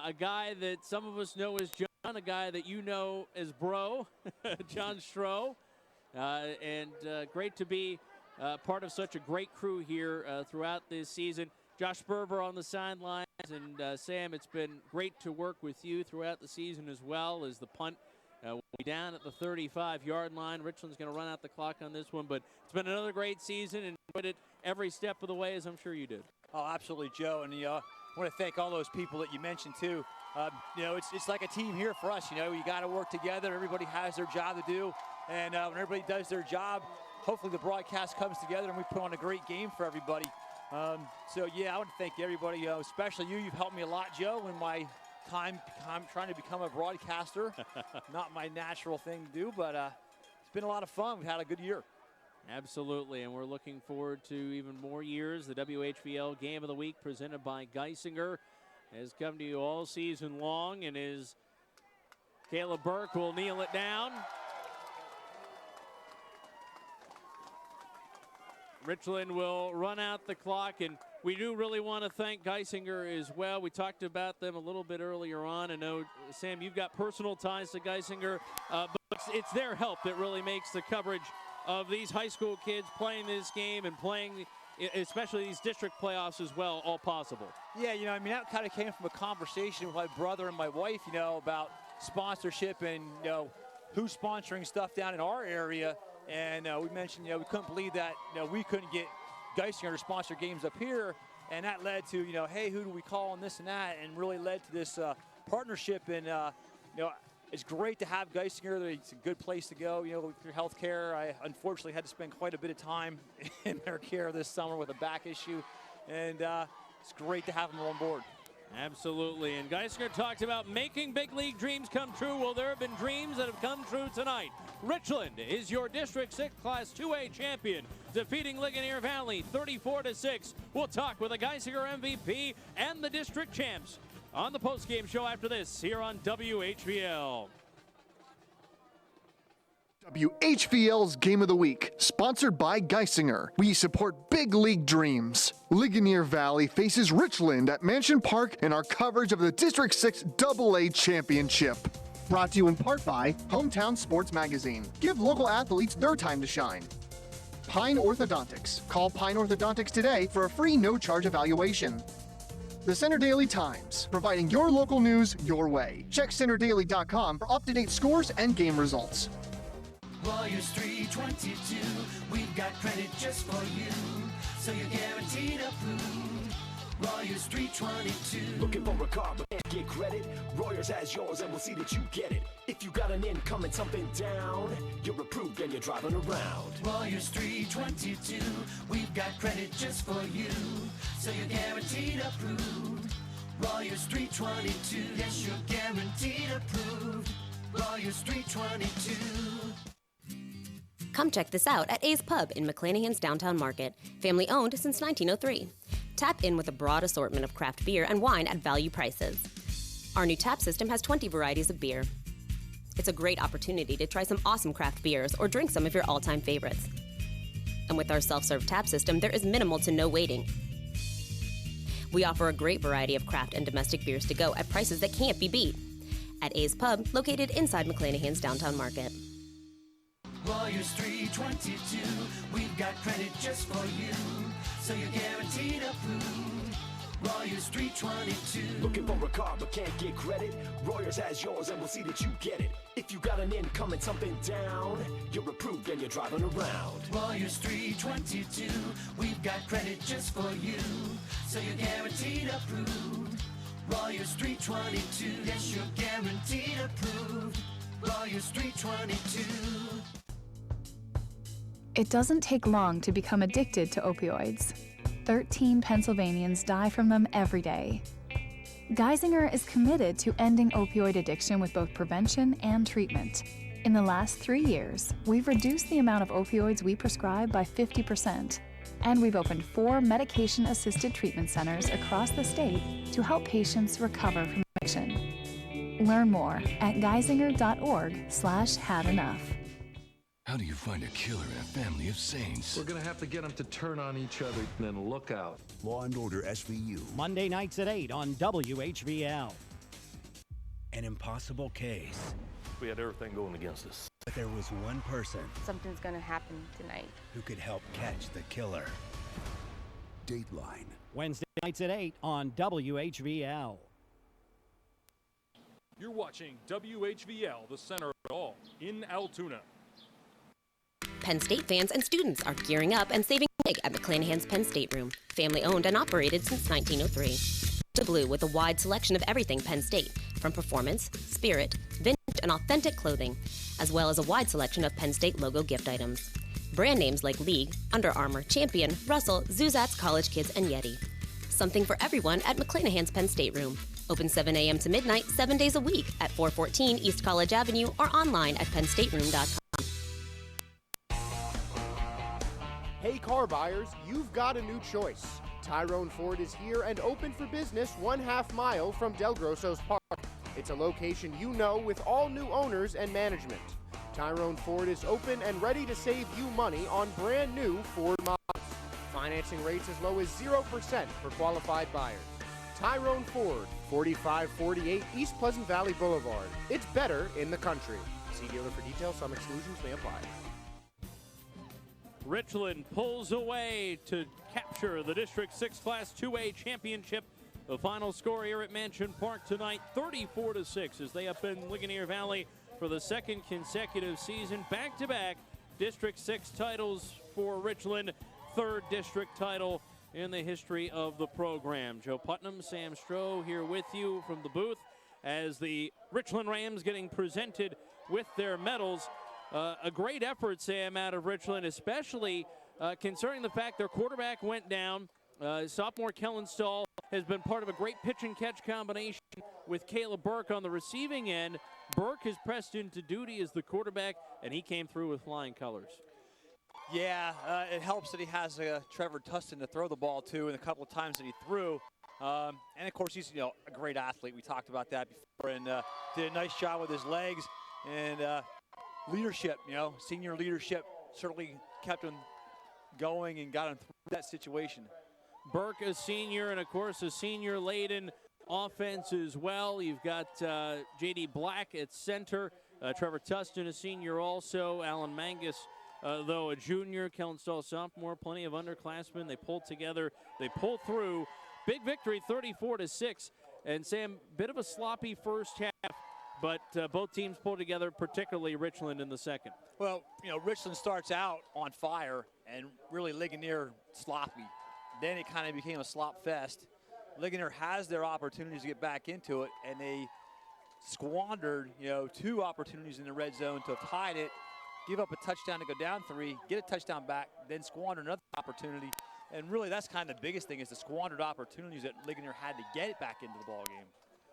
a guy that some of us know as John, a guy that you know as Bro, John Stroh. And great to be part of such a great crew here throughout this season. Josh Berber on the sidelines. And Sam, it's been great to work with you throughout the season as well, as the punt will be down at the 35-yard line. Richland's going to run out the clock on this one, but it's been another great season, and enjoyed it every step of the way, as I'm sure you did. Oh, absolutely, Joe. And I want to thank all those people that you mentioned too. It's like a team here for us. You got to work together. Everybody has their job to do, and when everybody does their job, hopefully the broadcast comes together and we put on a great game for everybody. I want to thank everybody, especially you. You've helped me a lot, Joe, in my time trying to become a broadcaster. Not my natural thing to do, but it's been a lot of fun. We've had a good year. Absolutely, and we're looking forward to even more years. The WHVL Game of the Week presented by Geisinger has come to you all season long, and as Caleb Burke will kneel it down. Richland will run out the clock, and we do really want to thank Geisinger as well. We talked about them a little bit earlier on. I know, Sam, you've got personal ties to Geisinger, but it's their help that really makes the coverage of these high school kids playing this game and playing, especially these district playoffs as well, all possible. Yeah, that kind of came from a conversation with my brother and my wife, about sponsorship and, who's sponsoring stuff down in our area. And we mentioned, we couldn't believe that, we couldn't get Geisinger to sponsor games up here. And that led to, hey, who do we call and this and that, and really led to this partnership. And, it's great to have Geisinger. It's a good place to go, with your health care. I unfortunately had to spend quite a bit of time in their care this summer with a back issue. And it's great to have them on board. Absolutely, and Geisinger talked about making big league dreams come true. Well, there have been dreams that have come true tonight. Richland is your District 6 Class 2A champion, defeating Ligonier Valley 34-6. We'll talk with the Geisinger MVP and the district champs on the postgame show after this here on WHVL. WHVL's Game of the Week, sponsored by Geisinger. We support big league dreams. Ligonier Valley faces Richland at Mansion Park in our coverage of the District 6 AA Championship. Brought to you in part by Hometown Sports Magazine. Give local athletes their time to shine. Pine Orthodontics. Call Pine Orthodontics today for a free no-charge evaluation. The Center Daily Times, providing your local news your way. Check centerdaily.com for up-to-date scores and game results. Warriors 322, we've got credit just for you, so you're guaranteed approved. Warriors 322. Looking for a car but can't get credit? Royers has yours and we'll see that you get it. If you got an income and something down, you're approved and you're driving around. Warriors 322, we've got credit just for you, so you're guaranteed approved. Warriors 322, yes, you're guaranteed approved. Warriors 322. Come check this out at A's Pub in McClanahan's Downtown Market. Family owned since 1903. Tap in with a broad assortment of craft beer and wine at value prices. Our new tap system has 20 varieties of beer. It's a great opportunity to try some awesome craft beers or drink some of your all-time favorites. And with our self-serve tap system, there is minimal to no waiting. We offer a great variety of craft and domestic beers to go at prices that can't be beat. At A's Pub, located inside McClanahan's Downtown Market. Warriors 322, we've got credit just for you, so you're guaranteed approved. Warriors 322. Looking for a car but can't get credit? Royers has yours and we'll see that you get it. If you got an income and something down, you're approved and you're driving around. Warriors 322, we've got credit just for you, so you're guaranteed approved. Warriors 322, yes, you're guaranteed approved. Warriors 322. It doesn't take long to become addicted to opioids. 13 Pennsylvanians die from them every day. Geisinger is committed to ending opioid addiction with both prevention and treatment. In the last 3 years, we've reduced the amount of opioids we prescribe by 50%, and we've opened 4 medication-assisted treatment centers across the state to help patients recover from addiction. Learn more at geisinger.org/hadenough. How do you find a killer in a family of saints? We're gonna have to get them to turn on each other, then look out. Law and Order SVU. Monday nights at 8 on WHVL. An impossible case. We had everything going against us. But there was one person. Something's gonna happen tonight. Who could help catch the killer. Dateline. Wednesday nights at 8 on WHVL. You're watching WHVL, the center of it all, in Altoona. Penn State fans and students are gearing up and saving big at McClanahan's Penn State Room. Family owned and operated since 1903. The Blue with a wide selection of everything Penn State, from performance, spirit, vintage, and authentic clothing, as well as a wide selection of Penn State logo gift items. Brand names like League, Under Armour, Champion, Russell, Zuzats, College Kids, and Yeti. Something for everyone at McClanahan's Penn State Room. Open 7 a.m. to midnight, 7 days a week at 414 East College Avenue or online at PennStateRoom.com. Hey car buyers, you've got a new choice. Tyrone Ford is here and open for business 1/2 mile from Del Grosso's Park. It's a location you know with all new owners and management. Tyrone Ford is open and ready to save you money on brand new Ford models. Financing rates as low as 0% for qualified buyers. Tyrone Ford, 4548 East Pleasant Valley Boulevard. It's better in the country. See dealer for details. Some exclusions may apply. Richland pulls away to capture the District 6 Class 2A championship. The final score here at Mansion Park tonight, 34-6, as they upend Ligonier Valley for the second consecutive season. Back-to-back District 6 titles for Richland, third district title in the history of the program. Joe Putnam, Sam Stroh here with you from the booth as the Richland Rams getting presented with their medals. A great effort, Sam, out of Richland, especially concerning the fact their quarterback went down. Sophomore Kellen Stahl has been part of a great pitch and catch combination with Caleb Burke on the receiving end. Burke has pressed into duty as the quarterback, and he came through with flying colors. Yeah, it helps that he has Trevor Tustin to throw the ball to, and a couple of times that he threw. And of course, he's a great athlete. We talked about that before, and did a nice job with his legs and leadership. Senior leadership certainly kept him going and got him through that situation. Burke, a senior, and of course a senior-laden offense as well. You've got J.D. Black at center, Trevor Tustin, a senior also, Alan Mangus, though a junior, Kellen Stahl, sophomore, plenty of underclassmen. They pulled together, they pulled through. Big victory, 34-6. And Sam, bit of a sloppy first half, but both teams pulled together, particularly Richland in the second. Well, Richland starts out on fire, and really Ligonier sloppy. Then it kind of became a slop fest. Ligonier has their opportunities to get back into it, and they squandered, 2 opportunities in the red zone to have tied it, give up a touchdown to go down 3, get a touchdown back, then squander another opportunity. And really, that's kind of the biggest thing, is the squandered opportunities that Ligonier had to get it back into the ball game.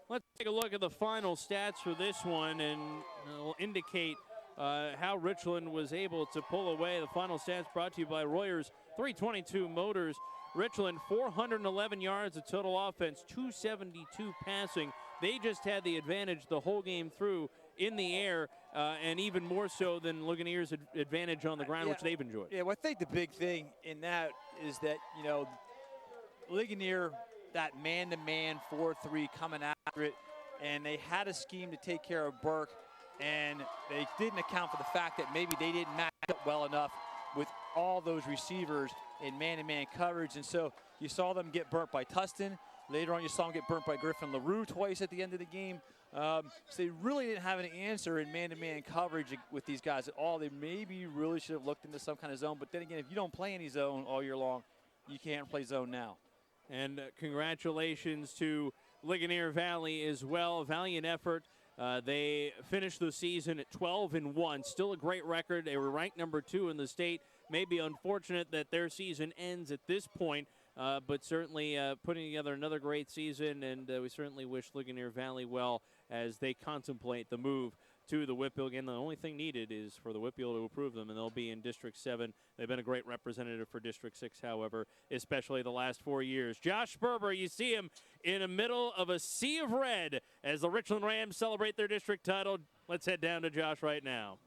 Let's take a look at the final stats for this one, and it'll indicate how Richland was able to pull away. The final stats brought to you by Royers 322 Motors. Richland, 411 yards of total offense, 272 passing. They just had the advantage the whole game through in the air, and even more so than Ligonier's advantage on the ground, which they've enjoyed. Yeah, well, I think the big thing in that is that, Ligonier, that man-to-man 4-3 coming after it, and they had a scheme to take care of Burke, and they didn't account for the fact that maybe they didn't match up well enough with all those receivers in man-to-man coverage, and so you saw them get burnt by Tustin. Later on, you saw them get burnt by Griffin LaRue twice at the end of the game. So they really didn't have an answer in man-to-man coverage with these guys at all. They maybe really should have looked into some kind of zone, but then again, if you don't play any zone all year long, you can't play zone now. And congratulations to Ligonier Valley as well. A valiant effort. They finished the season at 12-1. Still a great record. They were ranked number 2 in the state. Maybe unfortunate that their season ends at this point, but certainly putting together another great season, and we certainly wish Ligonier Valley well as they contemplate the move to the WHVL. Again, the only thing needed is for the WHVL to approve them, and they'll be in District 7. They've been a great representative for District 6, however, especially the last 4 years. Josh Sperber, you see him in the middle of a sea of red as the Richland Rams celebrate their district title. Let's head down to Josh right now.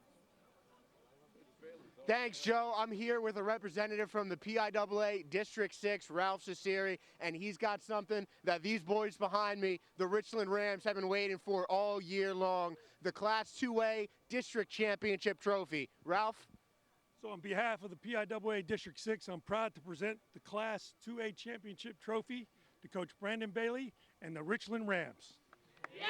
Thanks, Joe. I'm here with a representative from the PIAA District 6, Ralph Ciceri, and he's got something that these boys behind me, the Richland Rams, have been waiting for all year long, the Class 2A District Championship Trophy. Ralph? So on behalf of the PIAA District 6, I'm proud to present the Class 2A Championship Trophy to Coach Brandon Bailey and the Richland Rams. Yeah!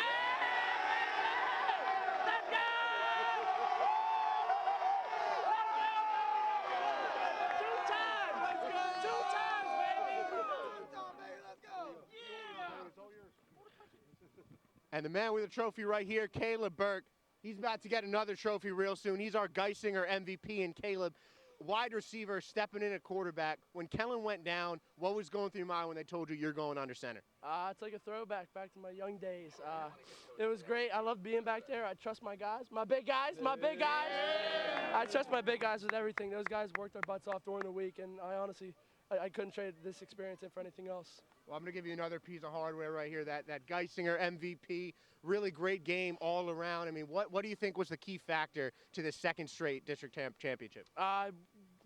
And the man with the trophy right here, Caleb Burke, he's about to get another trophy real soon. He's our Geisinger MVP, and Caleb, wide receiver, stepping in at quarterback. When Kellen went down, what was going through your mind when they told you you're going under center? It's like a throwback back to my young days. It was great. I love being back there. I trust my guys, my big guys. I trust my big guys with everything. Those guys worked their butts off during the week, and I honestly, I couldn't trade this experience in for anything else. Well, I'm going to give you another piece of hardware right here, that Geisinger MVP. Really great game all around. I mean, what do you think was the key factor to the second straight district championship?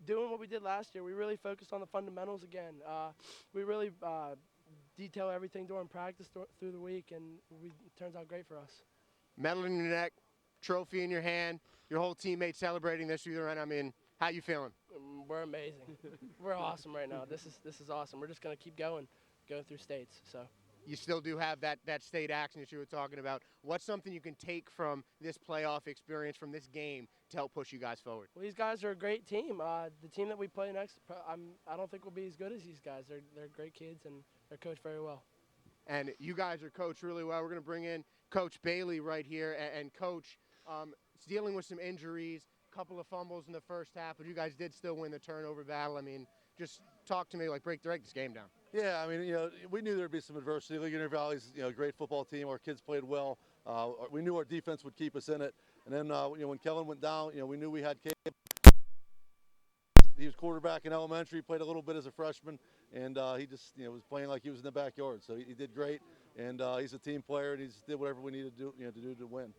Doing what we did last year. We really focused on the fundamentals again. We really detail everything during practice through the week, and it turns out great for us. Medal in your neck, trophy in your hand, your whole teammate celebrating this through the run. I mean, how you feeling? We're amazing. We're awesome right now. This is awesome. We're just going to keep going through states. So you still do have that state action that you were talking about. What's something you can take from this playoff experience, from this game, to help push you guys forward? Well, these guys are a great team. The team that we play next, I don't think will be as good as these guys. They're great kids, and they're coached very well. And you guys are coached really well. We're going to bring in Coach Bailey right here. And Coach, dealing with some injuries, a couple of fumbles in the first half, but you guys did still win the turnover battle. I mean, just talk to me, like break this game down. Yeah, I mean, we knew there'd be some adversity. Ligonier Valley's, a great football team. Our kids played well. We knew our defense would keep us in it. And then, when Kellen went down, we knew we had Caleb. He was quarterback in elementary, played a little bit as a freshman, and he just, was playing like he was in the backyard. So he did great, and he's a team player, and he just did whatever we needed to do, to win.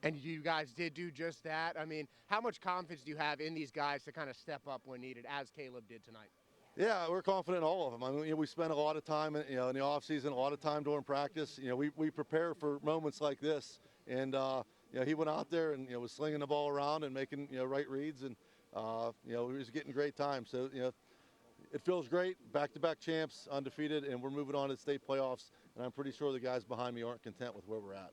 And you guys did do just that. I mean, how much confidence do you have in these guys to kind of step up when needed, as Caleb did tonight? Yeah, we're confident in all of them. I mean, we spend a lot of time, in the off season, a lot of time during practice. We prepare for moments like this, and he went out there and was slinging the ball around and making right reads, and he was getting great time. So it feels great. Back-to-back champs, undefeated, and we're moving on to the state playoffs. And I'm pretty sure the guys behind me aren't content with where we're at.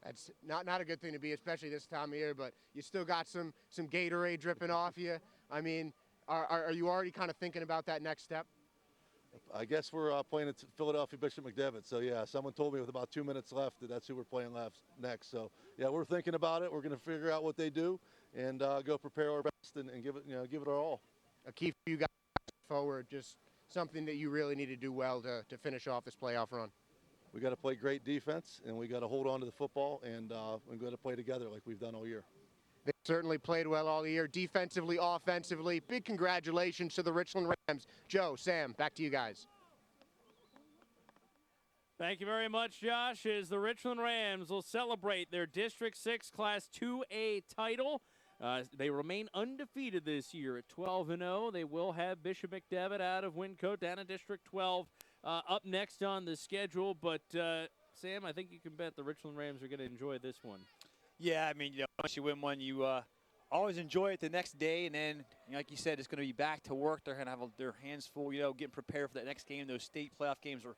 That's not a good thing to be, especially this time of year. But you still got some Gatorade dripping off you. I mean, are you already kind of thinking about that next step? I guess we're playing at Philadelphia Bishop McDevitt. So, yeah, someone told me with about 2 minutes left that's who we're playing next. So, yeah, we're thinking about it. We're going to figure out what they do and go prepare our best and give it our all. A key for you guys forward, just something that you really need to do well to finish off this playoff run. We got to play great defense, and we got to hold on to the football, and we've got to play together like we've done all year. They certainly played well all year, defensively, offensively. Big congratulations to the Richland Rams. Joe, Sam, back to you guys. Thank you very much, Josh, as the Richland Rams will celebrate their District 6 Class 2A title. They remain undefeated this year at 12-0. They will have Bishop McDevitt out of Wyncote down in District 12 up next on the schedule. But, Sam, I think you can bet the Richland Rams are going to enjoy this one. Yeah, I mean, once you win one, you always enjoy it the next day. And then, like you said, it's going to be back to work. They're going to have their hands full, getting prepared for that next game. Those state playoff games are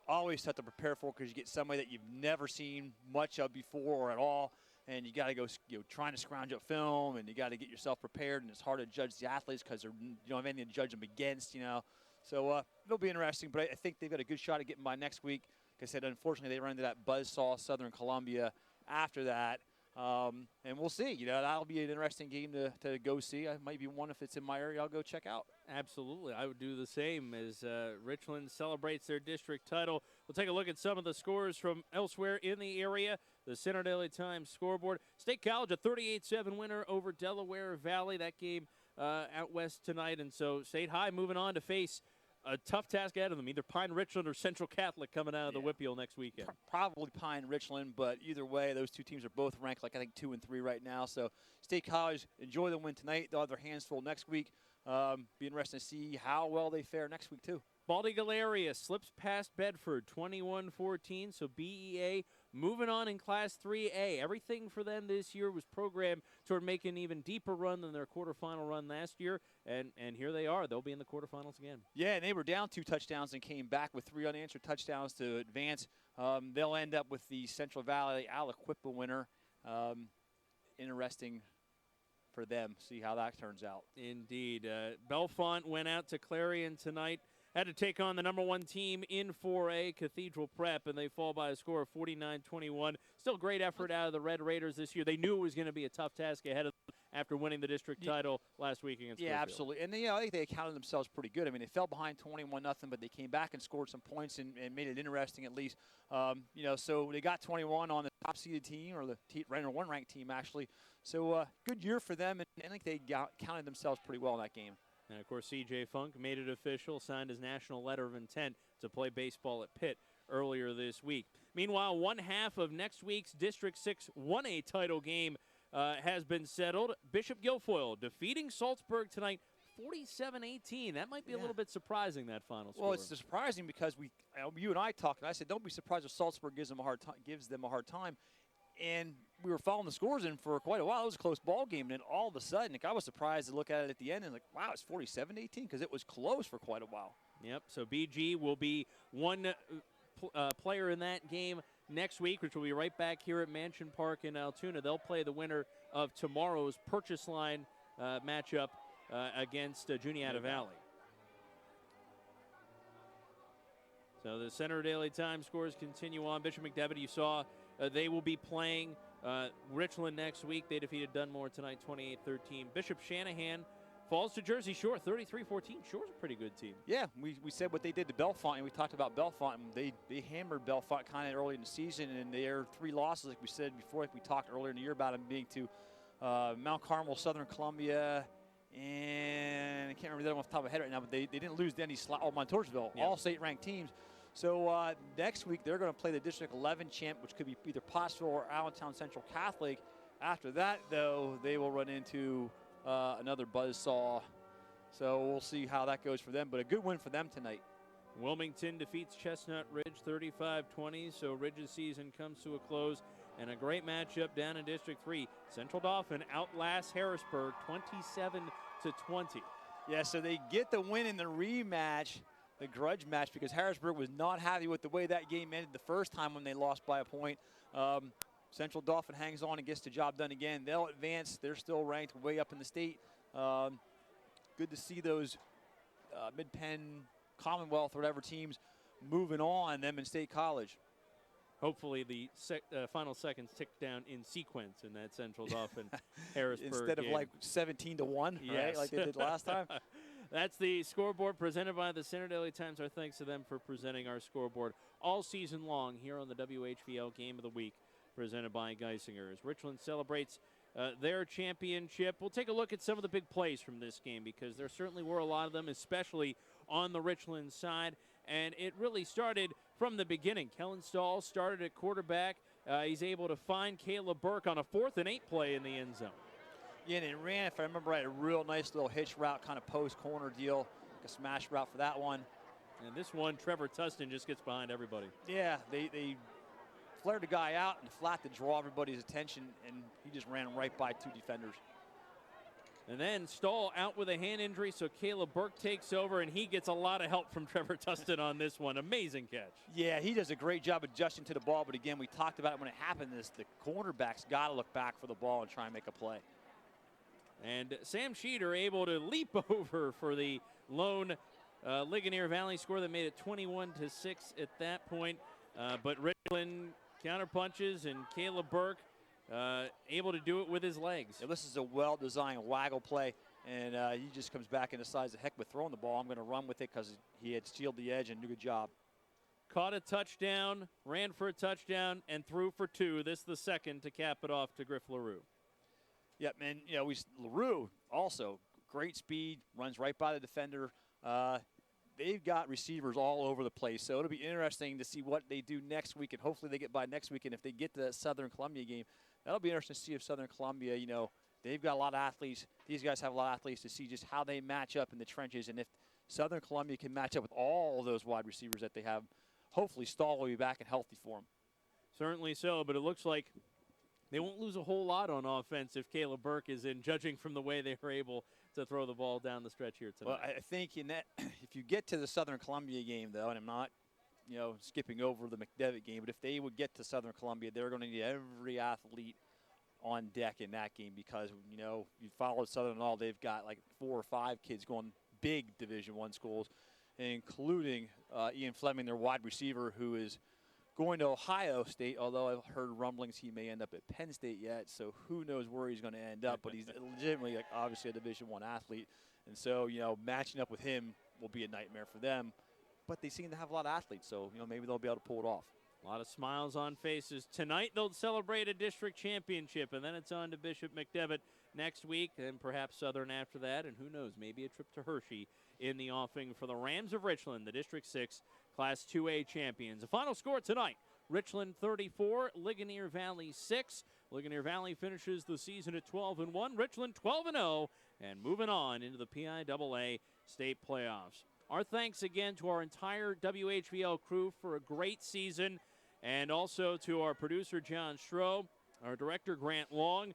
always tough to prepare for because you get somebody that you've never seen much of before or at all. And you got to go, trying to scrounge up film, and you got to get yourself prepared. And it's hard to judge the athletes because you don't have anything to judge them against, So it'll be interesting, but I think they've got a good shot at getting by next week. Like I said, unfortunately, they run into that buzzsaw Southern Columbia after that. And we'll see. That'll be an interesting game to go see. I might be one if it's in my area. I'll go check out. Absolutely. I would do the same as Richland celebrates their district title. We'll take a look at some of the scores from elsewhere in the area. The Center Daily Times scoreboard. State College, a 38-7 winner over Delaware Valley. That game out west tonight. And so State High moving on to face a tough task ahead of them, either Pine Richland or Central Catholic coming out of the Whippeal next weekend. Probably Pine Richland, but either way, those two teams are both ranked like I think 2 and 3 right now. So State College, enjoy the win tonight. They'll have their hands full next week. Be interesting to see how well they fare next week too. Baldy Galleria slips past Bedford 21-14, so BEA moving on in Class 3A. Everything for them this year was programmed toward making an even deeper run than their quarterfinal run last year, and here they are. They'll be in the quarterfinals again. Yeah, and they were down 2 touchdowns and came back with 3 unanswered touchdowns to advance. They'll end up with the Central Valley Aliquippa winner. Interesting for them. See how that turns out. Indeed. Bellefonte went out to Clarion tonight. Had to take on the #1 team in 4A, Cathedral Prep, and they fall by a score of 49-21. Still great effort out of the Red Raiders this year. They knew it was going to be a tough task ahead of them after winning the district title last week against Yeah, Springfield. absolutely. And I think they accounted themselves pretty good. I mean, they fell behind 21-0, but they came back and scored some points and made it interesting at least. So they got 21 on the top-seeded team, or the one-ranked team, actually. So good year for them, and I think they counted themselves pretty well in that game. And, of course, C.J. Funk made it official, signed his national letter of intent to play baseball at Pitt earlier this week. Meanwhile, one half of next week's District 6 1A title game has been settled. Bishop Guilfoyle defeating Salzburg tonight 47-18. That might be a little bit surprising, that final score. Well, it's surprising because you and I talked, and I said, don't be surprised if Salzburg gives them a hard time. And we were following the scores in for quite a while. It was a close ball game, and then all of a sudden, I was surprised to look at it at the end and wow, it's 47-18 because it was close for quite a while. Yep, so BG will be one player in that game next week, which will be right back here at Mansion Park in Altoona. They'll play the winner of tomorrow's Purchase Line matchup against Juniata Valley. So the Center Daily Times scores continue on. Bishop McDevitt, you saw, they will be playing Richland next week. They defeated Dunmore tonight 28-13. Bishop Shanahan falls to Jersey Shore 33-14. Shore's a pretty good team. Yeah, we said what they did to Bellefonte, and we talked about Bellefonte. And they hammered Bellefonte kind of early in the season, and their 3 losses, like we said before, like we talked earlier in the year about them being to Mount Carmel, Southern Columbia, and I can't remember that one off the top of my head right now, but they didn't lose to any Montoursville, all state-ranked teams. So next week they're going to play the District 11 champ, which could be either Pottsville or Allentown Central Catholic. After that, though, they will run into another buzzsaw. So we'll see how that goes for them, but a good win for them tonight. Wilmington defeats Chestnut Ridge 35-20, so Ridge's season comes to a close. And a great matchup down in District 3. Central Dauphin outlasts Harrisburg 27-20. Yeah, so they get the win in the rematch, the grudge match, because Harrisburg was not happy with the way that game ended the first time when they lost by a point. Central Dauphin hangs on and gets the job done again. They'll advance. They're still ranked way up in the state. Good to see those Mid-Penn, Commonwealth, or whatever teams moving on, them in State College. Hopefully the final seconds tick down in sequence in that Central Dauphin Harrisburg Instead game. of like 17-1, yes. right, like they did last time. That's the scoreboard presented by the Center Daily Times. Our thanks to them for presenting our scoreboard all season long here on the WHVL Game of the Week, presented by Geisinger. As Richland celebrates their championship, we'll take a look at some of the big plays from this game, because there certainly were a lot of them, especially on the Richland side. And it really started from the beginning. Kellen Stahl started at quarterback. He's able to find Caleb Burke on a 4th and 8 play in the end zone. Yeah, and it ran, if I remember right, a real nice little hitch route, kind of post-corner deal, like a smash route for that one. And this one, Trevor Tustin just gets behind everybody. Yeah, they flared the guy out and flat to draw everybody's attention, and he just ran right by 2 defenders. And then Stahl out with a hand injury, so Caleb Burke takes over, and he gets a lot of help from Trevor Tustin on this one. Amazing catch. Yeah, he does a great job adjusting to the ball, but again, we talked about it when it happened. The cornerback's got to look back for the ball and try and make a play. And Sam Sheeter able to leap over for the lone Ligonier Valley score that made it 21-6 at that point. But Richland counterpunches, and Caleb Burke able to do it with his legs. Yeah, this is a well-designed waggle play, and he just comes back and decides, the heck with throwing the ball, I'm going to run with it, because he had sealed the edge and did a good job. Caught a touchdown, ran for a touchdown, and threw for 2. This is the second to cap it off to Griff LaRue. Yep, and LaRue also great speed, runs right by the defender. they've got receivers all over the place. So it'll be interesting to see what they do next week, and hopefully they get by next week. And if they get to that Southern Columbia game, that'll be interesting to see if Southern Columbia, you know, they've got a lot of athletes. These guys have a lot of athletes to see just how they match up in the trenches. And if Southern Columbia can match up with all of those wide receivers that they have, hopefully Stahl will be back and healthy for them. Certainly so, but it looks like they won't lose a whole lot on offense if Caleb Burke is in, judging from the way they were able to throw the ball down the stretch here tonight. Well, I think in that, if you get to the Southern Columbia game, though, and I'm not, you know, skipping over the McDevitt game, but if they would get to Southern Columbia, they're going to need every athlete on deck in that game because, you know, you follow Southern and all, they've got like 4 or 5 kids going big Division I schools, including Ian Fleming, their wide receiver, who is going to Ohio State, although I've heard rumblings he may end up at Penn State yet, so who knows where he's going to end up, but he's legitimately, like, obviously a Division I athlete, and so, you know, matching up with him will be a nightmare for them, but they seem to have a lot of athletes, so, you know, maybe they'll be able to pull it off. A lot of smiles on faces. Tonight they'll celebrate a district championship, and then it's on to Bishop McDevitt next week, and perhaps Southern after that, and who knows, maybe a trip to Hershey in the offing for the Rams of Richland, the District 6 Class 2A champions. The final score tonight, Richland 34, Ligonier Valley 6. Ligonier Valley finishes the season at 12-1, Richland 12-0, and moving on into the PIAA state playoffs. Our thanks again to our entire WHVL crew for a great season, and also to our producer, John Stroh, our director, Grant Long,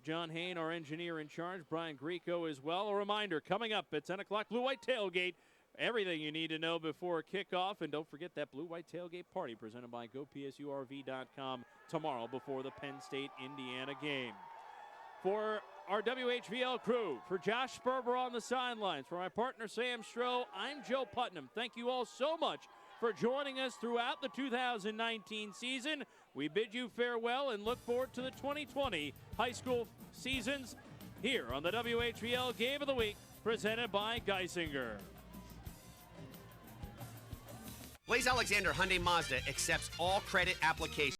John Hain, our engineer in charge, Brian Grieco as well. A reminder, coming up at 10 o'clock, Blue-White Tailgate. Everything you need to know before kickoff, and don't forget that Blue-White Tailgate party presented by GoPSURV.com tomorrow before the Penn State-Indiana game. For our WHVL crew, for Josh Sperber on the sidelines, for my partner Sam Stroh, I'm Joe Putnam. Thank you all so much for joining us throughout the 2019 season. We bid you farewell and look forward to the 2020 high school seasons here on the WHVL Game of the Week, presented by Geisinger. Blaze Alexander Hyundai Mazda accepts all credit applications.